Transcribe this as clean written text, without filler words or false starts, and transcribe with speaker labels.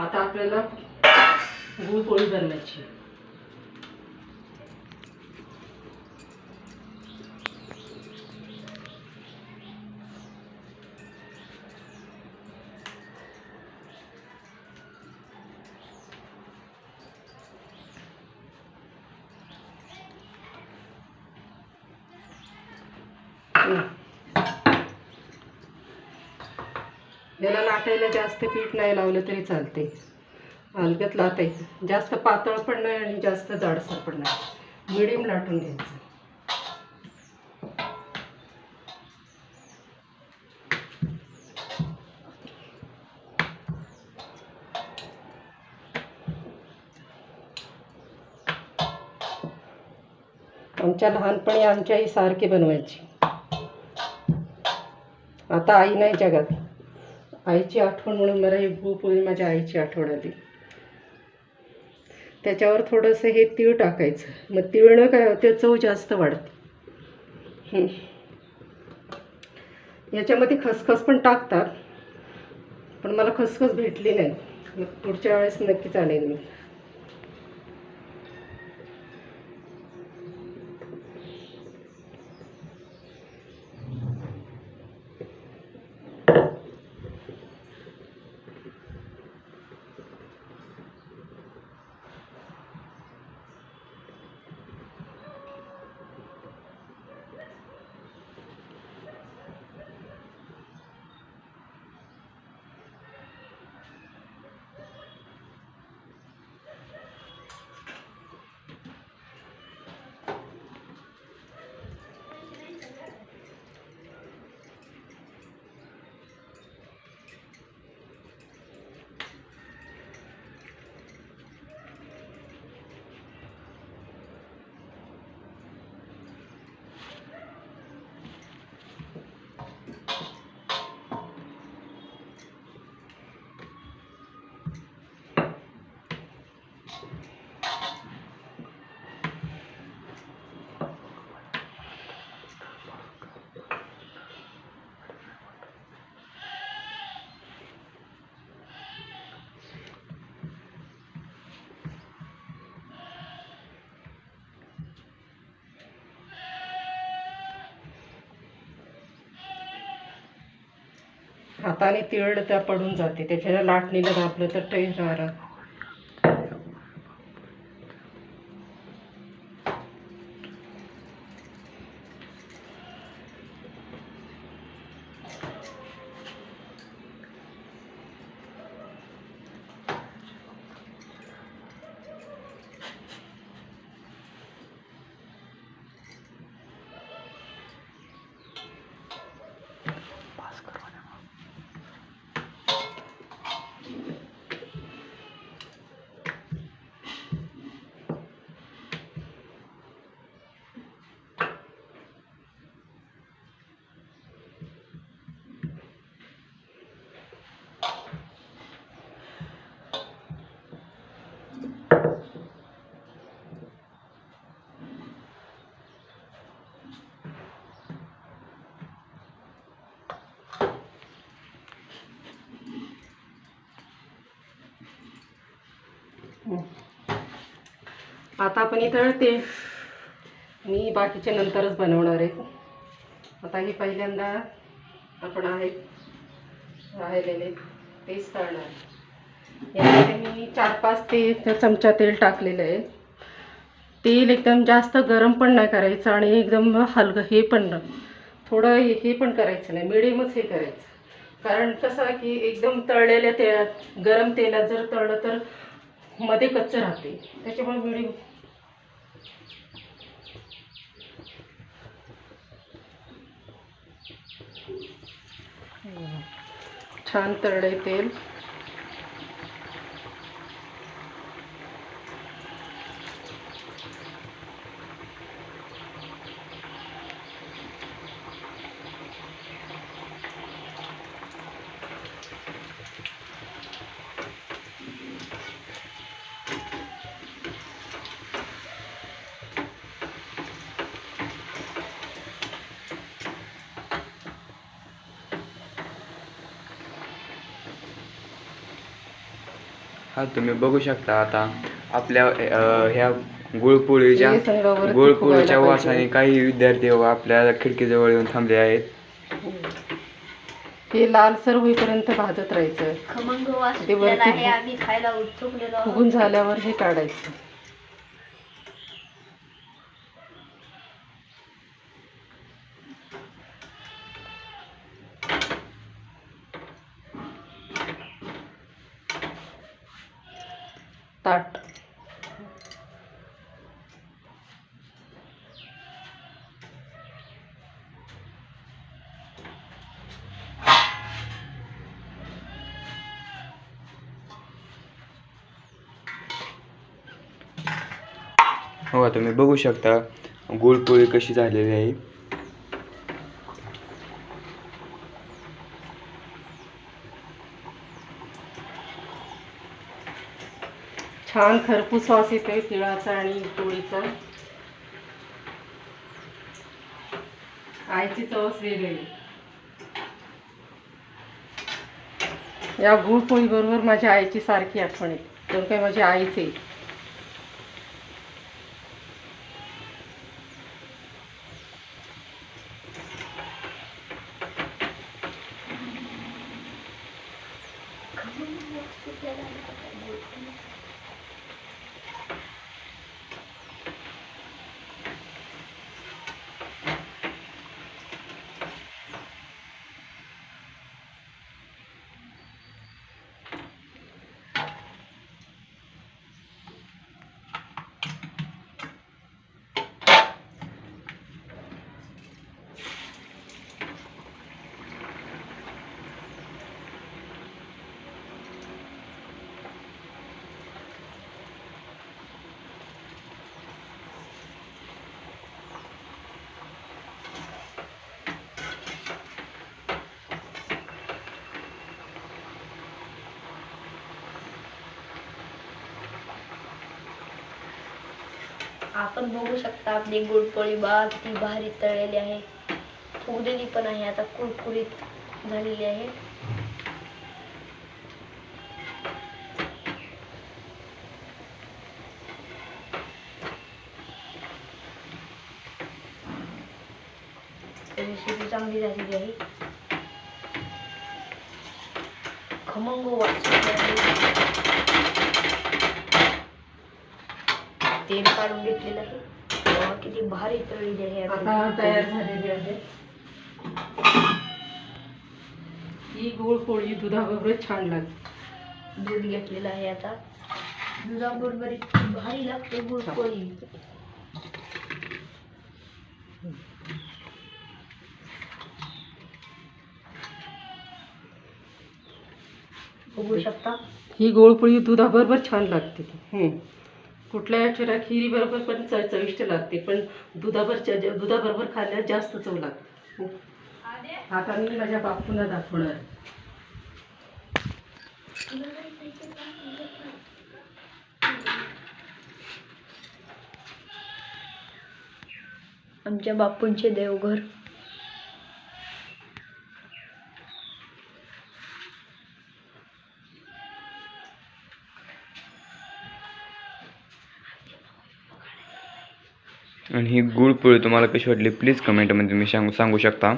Speaker 1: आता आपल्याला गुळपोळी बनवायची. याला लाटायला जास्त पीठ नाही लावलं तरी चालते. हलक्यात लाटायचं, जास्त पातळ पण नाही आणि जास्त जाडसर पण नाही, मिडियम लाटून घ्यायचं. आमच्या लहानपणी आमची आई सारखी बनवायची. आता आई नाही जगात. आईची आठवण म्हणून मला ही गुळपोळी माझ्या आईची आठवण आली. त्याच्यावर थोडंसं हे तीळ टाकायचं, मग तीळनं काय होते, चव जास्त वाढते. याच्यामध्ये खसखस पण टाकतात, पण मला खसखस भेटली नाही. मग पुढच्या वेळेस नक्कीच आणेन मी. हाताने तीळ त्या पडून जाते, त्याच्याला लाटणीला दाबलं तर ते राहणार. आता आपण इथं ते मी बाकीचे नंतरच बनवणार आहे. आता ही पहिल्यांदा आपण राहिलेले तेच तळणार. यामध्ये मी 4-5 चमचा तेल टाकलेलं आहे. तेल एकदम जास्त गरम पण नाही करायचं आणि एकदम हलकं हे पण थोडं हे पण करायचं नाही, मिडियमच हे करायचं. कारण कसं आहे की एकदम तळलेल्या तेलात, गरम तेलात जर तळलं तर मध्ये कच्चं राहते, त्याच्यामुळे मिडियम. छान तळले तेल.
Speaker 2: हा तुम्ही बघू शकता आता आपल्या ह्या गुळपोळीच्या
Speaker 1: हे संघावरती
Speaker 2: गुळपोळीच्या
Speaker 1: फुगायला
Speaker 2: वासाने
Speaker 1: पाहिजे.
Speaker 2: काही विद्यार्थी आपल्या खिडकीजवळ येऊन थांबले आहेत.
Speaker 1: हे लालसर होईपर्यंत भाजत राहायचं.
Speaker 3: खमंग वास
Speaker 1: ते वरती
Speaker 3: सुटलेला आहे. आम्ही खायला उत्सुकलेलो आहोत.
Speaker 1: फुगून झाल्यावर हे काढायचं. ताट
Speaker 2: हो तुम्ही बघू शकता गुळपोळी कशी झालेली आहे.
Speaker 1: छान खरपूस वास येतोय तिळाचा आणि पोळीचा. आईची चवच वेगळी आहे. या गुळपोळी बरोबर माझ्या आईची सारखी आठवण येते. तर काय माझी आईच आहे.
Speaker 3: आपण बघू शकता आपली गुळपोळी बा किती भारी तळलेली आहे. फुगलेली पण आहे. आता कुरकुरीत झालेली आहे. रेसिपी चांगली झालेली आहे. खमंग वास तेल काढून घेतलेलं आहे. किती भारी तळलेली आहे.
Speaker 1: आता तयार झालेली आहे. ही गुळपोळी दुधाबरोबर छान लागते.
Speaker 3: दूध घेतलेलं आहे. आता दुधाबरोबर इतकी भारी लागते गुळपोळी. बघू शकता
Speaker 1: ही गुळपोळी दुधाबरोबर छान लागते. कुठल्या खिरी बरोबर पण चविष्ट लागते, पण दुधाबरोबर खाल्ल्यास जास्त चव लागते. आता मी माझ्या बापूंना दाखवणार.
Speaker 3: आमच्या बापूंचे देवघर.
Speaker 2: आणि ही गुळपोळी तुम्हाला कशी वाटली प्लीज कमेंटमध्ये तुम्ही सांगू शकता.